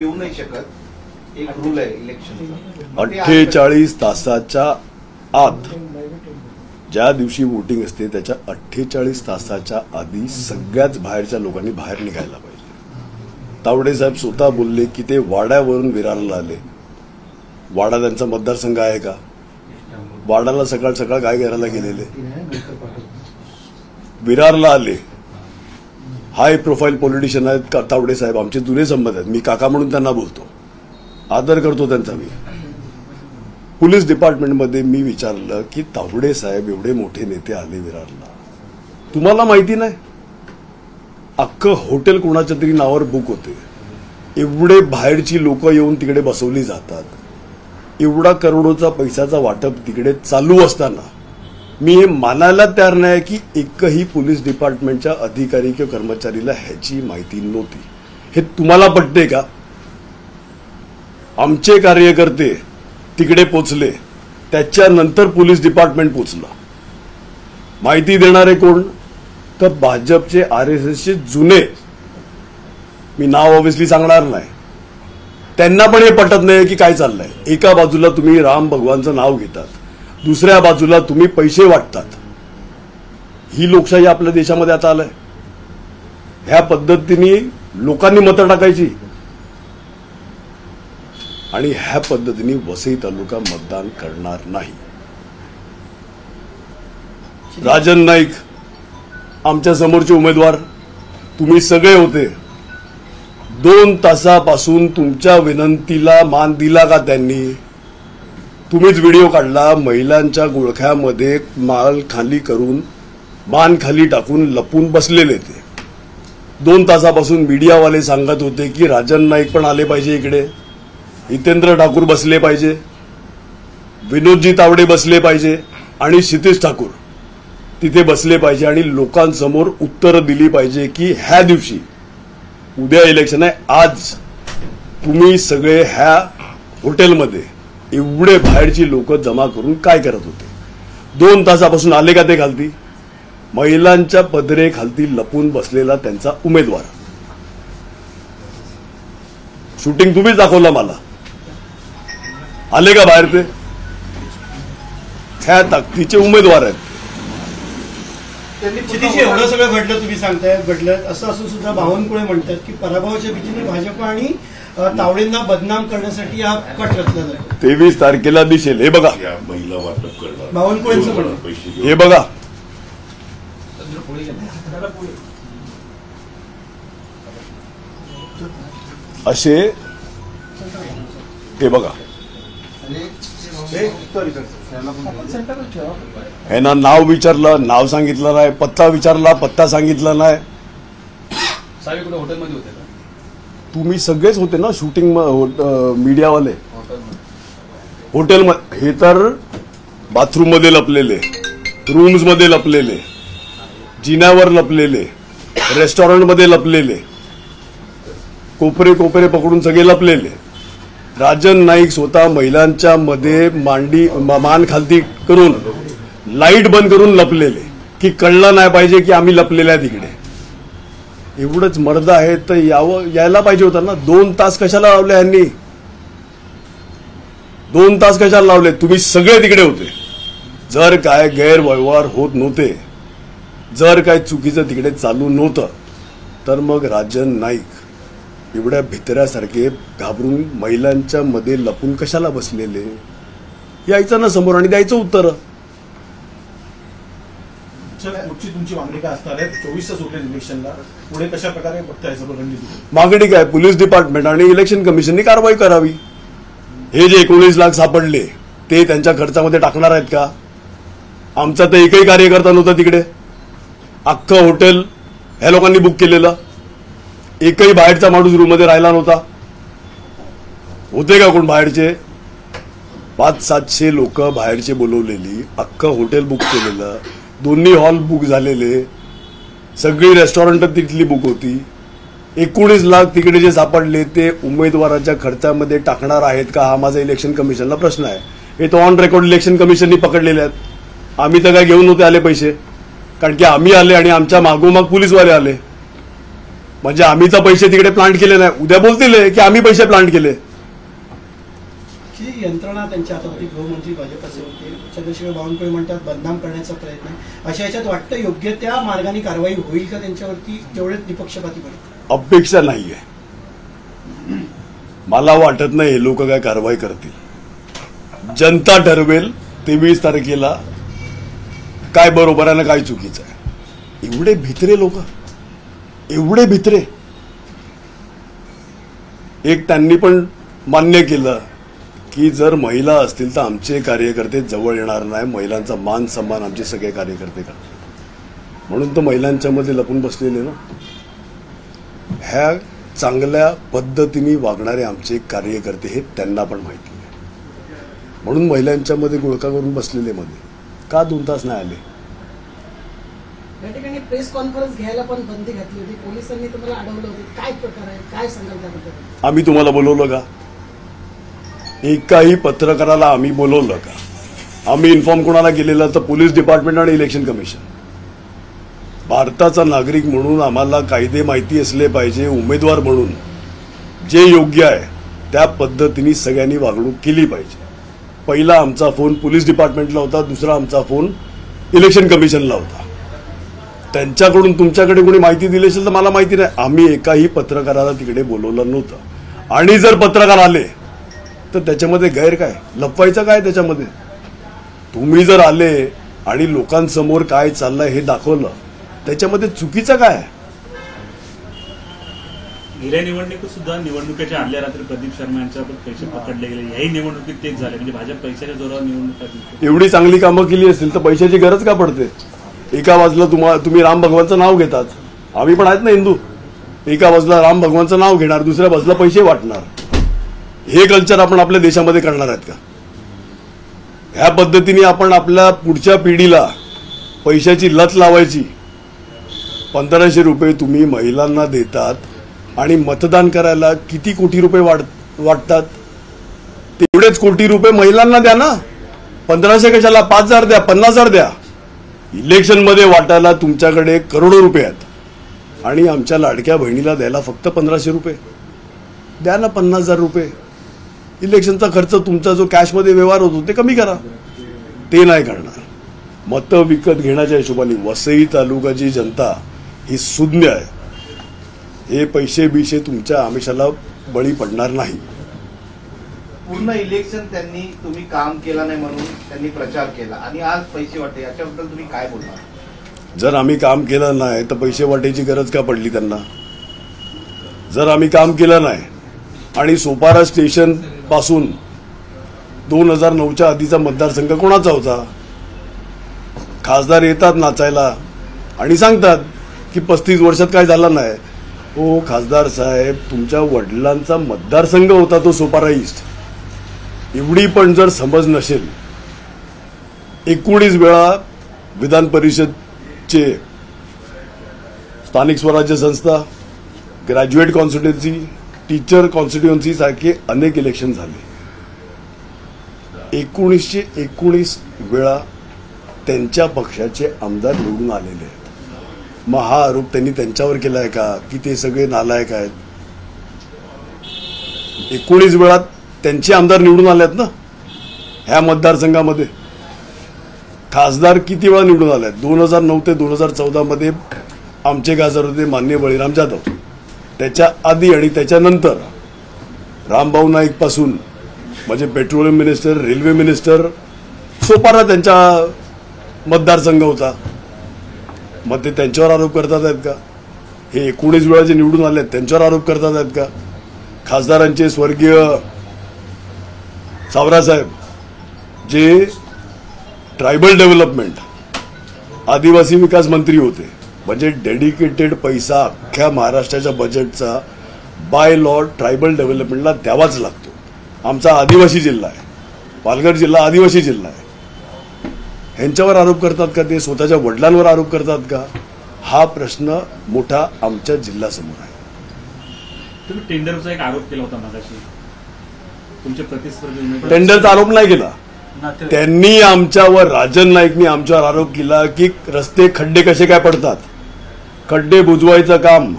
येऊ नाही शकत, एक रूल आहे इलेक्शनचा। 48 तासाच्या आत ज्या दिवशी वोटिंग असते त्याच्या 48 तासाच्या आधी सगळ्याच बाहेरच्या लोकांनी बाहेर निघायला पाहिजे। तावडे साहेब स्वतः बोलले की ते वाड्यावरून विरारला आले। वाडा त्यांचा मतदारसंघ आहे का? वाडाला सकाळ सकाळ काय करायला गेलेले? विरारला आले। हाय प्रोफाईल पॉलिटिशियन आहेत तावडे साहेब, आमचे जुने संबंध आहेत, मी काका म्हणून त्यांना बोलतो, आदर करतो त्यांचा। मी पोलीस डिपार्टमेंटमध्ये मी विचारलं की तावडे साहेब एवढे मोठे नेते आले विरारला, तुम्हाला माहिती नाही? अख्खं हॉटेल कोणाच्या तरी नावावर बुक होते, एवढे बाहेरची लोक येऊन तिकडे बसवली जातात, एवढा करोडोचा पैशाचा वाटप तिकडे चालू असताना मी हे मानायला तयार नाही की एकही पोलीस डिपार्टमेंटच्या अधिकारी किंवा कर्मचारीला ह्याची माहिती नव्हती। हे तुम्हाला पटते का? आमचे कार्यकर्ते तिकडे पोचले, त्याच्यानंतर पोलीस डिपार्टमेंट पोचलं। माहिती देणारे कोण? तर भाजपचे आरएसएसचे जुने, मी नाव ऑब्व्हियसली सांगणार नाही, त्यांना पण हे पटत नाही की काय चाललंय। एका बाजूला तुम्ही राम भगवानचं नाव घेतात, दुसऱ्या बाजूला तुम्ही पैसे वाटतात। ही लोकशाही आपल्या देशामध्ये आता आलाय। ह्या पद्धतीने लोकांनी मतं टाकायची आणि ह्या पद्धतीने वसई तालुका मतदान करणार नाही। राजन नाईक आमच्या समोरचे उमेदवार, तुम्ही सगळे होते। 2 तासापासून तुमच्या विनंतीला मान दिला का त्यांनी? तुम्हीच व्हिडिओ काढला, महिलांच्या गुळख्यामध्ये माल खाली करून मान खाली टाकून लपून बसलेले ते। 2 तासापासून मीडियावाले सांगत होते की राजन नाईक पण आले पाहिजे इकडे, हितेंद्र ठाकूर बसले पाहिजे, विनोदजी तावडे बसले पाहिजे आणि क्षितिज ठाकूर तिथे बसले पाहिजे आणि लोकांसमोर उत्तरं दिली पाहिजे की ह्या दिवशी, उद्या इलेक्शन आहे, आज तुम्ही सगळे ह्या हॉटेलमध्ये एवढे बाहेरची लोक जमा करून काय करत होते? 2 तासापासून आले का ते खालती? महिलांच्या पदरे खालती लपून बसलेला त्यांचा उमेदवार, शूटिंग तुम्हीच दाखवलं मला, आले का बाहेर? ते ह्या ताकदीचे उमेदवार आहेत। एवढं सगळं घडलं, तुम्ही सांगताय घडलं, असं असून सुद्धा बावनकुळे म्हणतात की पराभवाच्या भीतीने भाजप आणि तावडेंना बदनाम करण्यासाठी हा कट रचला जातो। 23 तारखेला दिसेल। हे बघा, महिला वाटप करणार बावनकुळेंचं म्हणणं, हे बघा, असे हे बघा, ह्यांना नाव विचारलं, नाव सांगितलं नाही, पत्ता विचारला, पत्ता सांगितला नाही। हॉटेलमध्ये होते का तुम्ही? सगळेच होते ना शूटिंग, मीडियावाले हॉटेलमध्ये। हे तर बाथरूम मध्ये लपलेले, रूम्स मध्ये लपलेले, जिन्यावर लपलेले, रेस्टॉरंटमध्ये लपलेले, कोपरे कोपरे पकडून सगळे लपलेले। राजन नाईक स्वतः महिलांच्या मध्ये मान खालती करून लाईट बंद करून लपलेले की कळलं नाही पाहिजे की आम्ही लपलेले आहे तिकडे। एवढंच मर्द आहे तर यायला पाहिजे होतं ना। 2 तास कशाला लावले यांनी? 2 तास कशाला लावले? तुम्ही सगळे तिकडे होते। जर काय गैरव्यवहार होत नव्हते, जर काय चुकीचं तिकडे चालू नव्हतं, तर मग राजन नाईक एवढ्या भितऱ्यासारखे घाबरून महिलांच्या मध्ये लपून कशाला बसलेले? यायचं ना समोर आणि द्यायचं उत्तर। तुमची मागणी काय असणार आहे? 24 तास उरले इलेक्शनला, पुढे कशा प्रकारे बघताय रणनीती? मागणी काय? पोलीस डिपार्टमेंट आणि इलेक्शन कमिशनने कारवाई करावी। हे जे 19 लाख सापडले ते त्यांच्या खर्चामध्ये टाकणार आहेत का? आमचा तर एकही कार्यकर्ता नव्हता तिकडे, अख्खं हॉटेल ह्या लोकांनी बुक केलेलं, एकही बाहेरचा माणूस रूममध्ये राहिला नव्हता। होते का कोण बाहेरचे? 500-700 लोक बाहेरचे बोलवलेली, अख्खं हॉटेल बुक केलेलं, दोन्ही हॉल बुक झालेले, सगळी रेस्टॉरंट तिथली बुक होती। 19 लाख तिकडे जे सापडले ते उमेदवाराच्या खर्चामध्ये टाकणार आहेत का? हा माझा इलेक्शन कमिशनला प्रश्न आहे। हे तो ऑन रेकॉर्ड इलेक्शन कमिशननी पकडलेले आहेत। आम्ही तर काय घेऊन नव्हते आले पैसे, कारण की आम्ही आले आणि आमच्या मागोमाग पोलीसवाले आले। म्हणजे आम्ही तर पैसे तिकडे प्लांट केले नाही, उद्या बोलतील की आम्ही पैसे प्लांट केले. जी यंत्रणा त्यांच्या हातात होती, गृहमंत्री भाजपचे होते, चंद्रशेखर बावनकुळे म्हणतात बदनाम करण्याचा प्रयत्न आहे. अशा याच्यात वाटतं योग्य त्या मार्गाने कारवाई होईल का त्यांच्यावरती, तेवढेच निपक्षपातीपणे? अपेक्षा नाहीये. मला वाटत नाही हे लोक काय कारवाई करतील. जनता ठरवेल 23 तारखेला काय बरोबर आहे ना काय चुकीचं आहे. एवढे भित्रे लोक, एवढे भित्रे. एक त्यांनी पण मान्य केलं की जर महिला असतील तर आमचे कार्यकर्ते जवळ येणार नाही, महिलांचा मान सन्मान आमचे सगळे कार्यकर्ते करतात, म्हणून तर महिलांच्या मध्ये लपून बसलेले ना. ह्या चांगल्या पद्धतीने वागणारे आमचे कार्यकर्ते हे त्यांना पण माहिती आहे, म्हणून महिलांच्या मध्ये गुळका करून बसलेले मध्ये का 2 तास नाही आले. या ठिकाणी प्रेस कॉन्फरन्स घ्यायला पण बंदी घातली होती, पोलिसांनी तुम्हाला अडवलं होतं, काय प्रकार आहे, काय सांगाल त्याबद्दल? आम्ही तुम्हाला बोलवलं का? एकाही पत्रकाराला आम्ही बोलवलं का? आम्ही इन्फॉर्म कोणाला केलेलं तर पोलीस डिपार्टमेंट आणि इलेक्शन कमिशन. भारताचा नागरिक म्हणून आम्हाला कायदे माहिती असले पाहिजे. उमेदवार म्हणून जे योग्य आहे त्या पद्धतीने सगळ्यांनी वागणूक केली पाहिजे. पहिला आमचा फोन पोलीस डिपार्टमेंटला होता, दुसरा आमचा फोन इलेक्शन कमिशनला होता. त्यांच्याकडून तुमच्याकडे कोणी माहिती दिली असेल तर मला माहिती नाही. आम्ही एकाही पत्रकाराला तिकडे बोलवलं नव्हतं. आणि जर पत्रकार आले तर त्याच्यामध्ये गैर काय, लपवायचं काय त्याच्यामध्ये? तुम्ही जर आले आणि लोकांसमोर काय चाललंय हे दाखवलं, त्याच्यामध्ये चुकीचं काय? गेल्या निवडणुकीत सुद्धा निवडणुकीच्या आदल्या रात्री प्रदीप शर्मा यांच्या पैसे पकडले गेले, याही निवडणुकीत तेच झाले. म्हणजे भाजप पैशाच्या जोरावर निवडणुका. एवढी चांगली कामं केली असतील तर पैशाची गरज का पडते? एका बाजूला तुम्ही राम भगवानचं नाव घेतात, आम्ही पण आहेत ना हिंदू. एका बाजूला राम भगवानचं नाव घेणार, दुसऱ्या बाजूला पैसे वाटणार. हे कल्चर आपण आपल्या देशामध्ये करणार आहेत का? ह्या पद्धतीने आपण आपल्या पुढच्या पिढीला पैशाची लत लावायची. 1500 रुपये तुम्ही महिलांना देतात आणि मतदान करायला किती कोटी रुपये वाटतात? तेवढेच कोटी रुपये महिलांना द्या ना. 1500 कशाला? 5000 द्या, 50,000 द्या. इलेक्शनमध्ये वाटायला तुमच्याकडे करोडो रुपये आहेत आणि आमच्या लाडक्या बहिणीला द्यायला फक्त 1500 रुपये द्या ना. 50,000 रुपये इलेक्शनचा खर्च तुमचा जो कॅशमध्ये व्यवहार होतो ते कमी करा. ते नाही करणार. मतं विकत घेण्याच्या हिशोबाने वसई तालुक्याची जनता ही शून्य आहे. हे पैसे बिशे तुमच्या आमिषाला बळी पडणार नाही. पूर्ण इलेक्शन त्यांनी तुम्ही काम केलं नाही म्हणून त्यांनी प्रचार केला आणि आज पैसे वाटते, याच्याबद्दल तुम्ही काय बोलणार? जर आम्ही काम केलं नाही तर पैसे वाटायची गरज का पडली त्यांना? जर आम्ही काम केलं नाही आणि सोपारा स्टेशन पासून 2009च्या आधीचा मतदारसंघ कोणाचा होता? खासदार येतात नाचायला आणि सांगतात की 35 वर्षात काय झालं नाही. हो खासदार साहेब, तुमच्या वडिलांचा मतदारसंघ होता तो सोपारा ईस्ट. एवढी पण जर समज नसेल, 19 वेळा विधान परिषदचे स्थानिक स्वराज्य संस्था, ग्रॅज्युएट कॉन्स्टिट्युएन्सी, टीचर कॉन्स्टिट्युएन्सी सारखे अनेक इलेक्शन झाले. 1919 वेळा त्यांच्या पक्षाचे आमदार निवडून आलेले आहेत. मग हा आरोप त्यांनी त्यांच्यावर केलाय का की ते सगळे नालायक आहेत? 19 वेळा त्यांचे आमदार निवडून आले आहेत ना ह्या मतदारसंघामध्ये. खासदार किती वेळा निवडून आले आहेत? 2009 ते 2014 मध्ये आमचे खासदार होते माननीय बळीराम जाधव. त्याच्या आधी आणि त्याच्यानंतर रामभाऊ नाईक पासून म्हणजे petroleum minister, railway minister, Sopara त्यांचा मतदारसंघ होता. मग ते त्यांच्यावर आरोप करतात आहेत का? हे 19 वेळा जे निवडून आले आहेत त्यांच्यावर आरोप करतात आहेत का? खासदारांचे स्वर्गीय सावरासाहेब जे ट्रायबल डेव्हलपमेंट, आदिवासी विकास मंत्री होते, म्हणजे डेडिकेटेड पैसा अख्ख्या महाराष्ट्राच्या बजेटचा बाय लॉ ट्रायबल डेव्हलपमेंटला द्यावाच लागतो. आमचा आदिवासी जिल्हा आहे, पालघर जिल्हा आदिवासी जिल्हा आहे. ह्यांच्यावर आरोप करतात का? ते स्वतःच्या वडिलांवर आरोप करतात का? हा प्रश्न मोठा आमच्या जिल्ह्यासमोर आहे. तुम्ही टेंडरचा एक आरोप केला होता मगाशी, तुमचे प्रतिस्पर्धी. टेंडरचा आरोप नाही केला त्यांनी आमच्यावर. राजन नाईकनी आमच्यावर आरोप केला की रस्ते खड्डे कसे काय पडतात. खड्डे बुजवायचं काम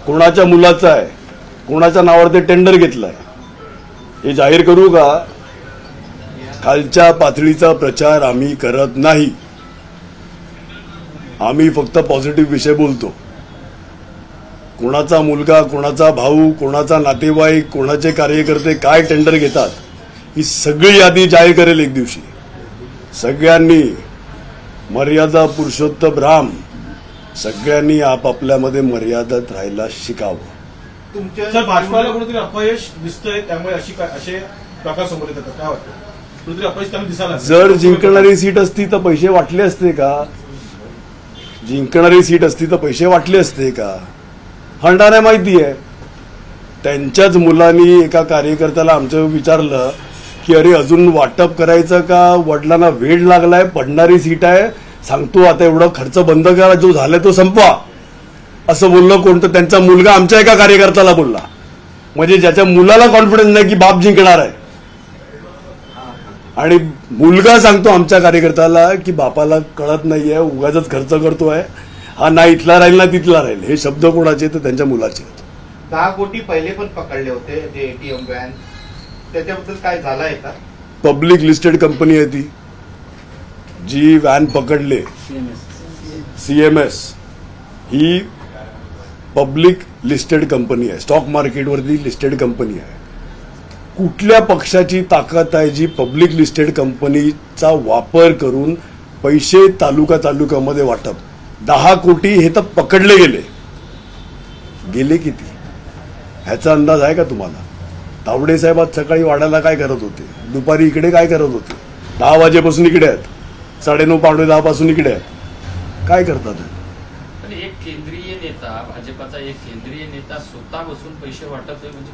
कोणाच्या मुलाचं आहे, कोणाच्या नावावर ते टेंडर घेतलंय हे जाहीर करू का? खालच्या पातळीचा प्रचार आम्ही करत नाही. आम्ही फक्त पॉझिटिव्ह विषय बोलतो. कोणाचा मुलगा, कोणाचा भाऊ, कोणाचा नातेवाईक, कोणाचे कार्यकर्ते काय टेंडर घेतात ही सगळी यादी जाहीर करेल एक दिवशी. सगळ्यांनी मर्यादा पुरुषोत्तम राम, सगळ्यांनी आपापल्यामध्ये मर्यादेत राहायला शिकावं. सर, भाजपाला कुठेतरी अपयश दिसतंय, त्यामुळे असे प्रकार समोर येतात. काय वाटतं? कुठेतरी अपयश त्यांना दिसायला जर जिंकणारी सीट असती तर पैसे वाटले असते का? जिंकणारी सीट असती तर पैसे वाटले असते का? हंडाने माहिती आहे. त्यांच्याच मुलांनी एका कार्यकर्त्याला आमचं विचारलं की अरे अजून वाटप करायचं का? वडिलांना वेळ लागलाय, पडणारी सीट आहे, सांगतो आता एवढा खर्च बंद करा, जो झालाय तो संपवा, असं बोललं. कोणतं? त्यांचा मुलगा आमच्या एका कार्यकर्त्याला बोलला. म्हणजे ज्याच्या मुलाला कॉन्फिडन्स नाही की बाप जिंकणार आहे, आणि मुलगा सांगतो आमच्या कार्यकर्त्याला की बापाला कळत नाहीये, उगाच खर्च करतोय, हा ना इथला राहील ना तिथला राहील. हे शब्द कोणाचे? तर त्यांच्या मुलाचे. 10 कोटी पहिले पण पकडले होते जे एटीएम व्हॅन, त्याच्याबद्दल काय झालं आहे का? पब्लिक लिस्टेड कंपनी आहे ती जी व्हॅन पकडले. CMS ही पब्लिक लिस्टेड कंपनी आहे, स्टॉक मार्केटवरती लिस्टेड कंपनी आहे. कुठल्या पक्षाची ताकद आहे जी पब्लिक लिस्टेड कंपनीचा वापर करून पैसे तालुक्यामध्ये वाटप? 10 कोटी हे तर पकडले गेले. गेले किती ह्याचा अंदाज आहे का तुम्हाला? तावडे साहेब आज सकाळी वाड्याला काय करत होते, दुपारी इकडे काय करत होते, 10 वाजेपासून इकडे आहेत, 9:30 पावणे 10 पासून इकडे आहेत, काय करतात? पण एक केंद्रीय नेता, भाजपाचा एक केंद्रीय नेता स्वतः बसून पैसे वाटतोय म्हणजे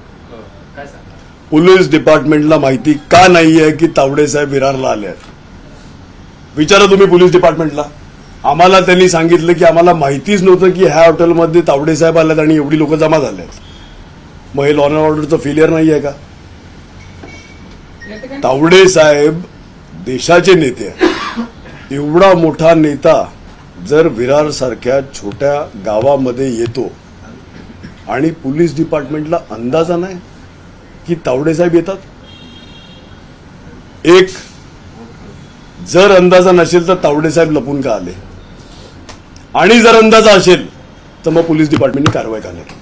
काय सांगता? पोलीस डिपार्टमेंटला माहिती का नाहीये की तावडे साहेब विरारला आले आहेत? विचारा तुम्ही पोलीस डिपार्टमेंटला. आम्हाला त्यांनी सांगितलं की आम्हाला माहितीच नव्हतं की ह्या हॉटेलमध्ये तावडे साहेब आलेत आणि एवढी लोक जमा झाले आहेत. मग हे लॉ अँड ऑर्डरचं फेलियर नाही आहे का? तावडे साहेब देशाचे नेते आहेत. एवढा मोठा नेता जर विरार सारख्या छोट्या गावामध्ये येतो आणि पोलीस डिपार्टमेंटला अंदाजा नाही की तावडे साहेब येतात. एक जर अंदाजा नसेल तर तावडे साहेब लपून का आले, आणि जर अंदाजा असेल तर मग पोलीस डिपार्टमेंटने कारवाई का नाही?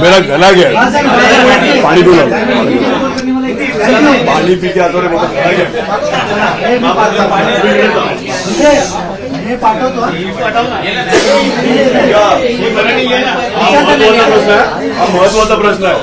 मेरा गला गया, पाणी पिऊ पाणी पी के आता हा महत्वाचा प्रश्न आहे.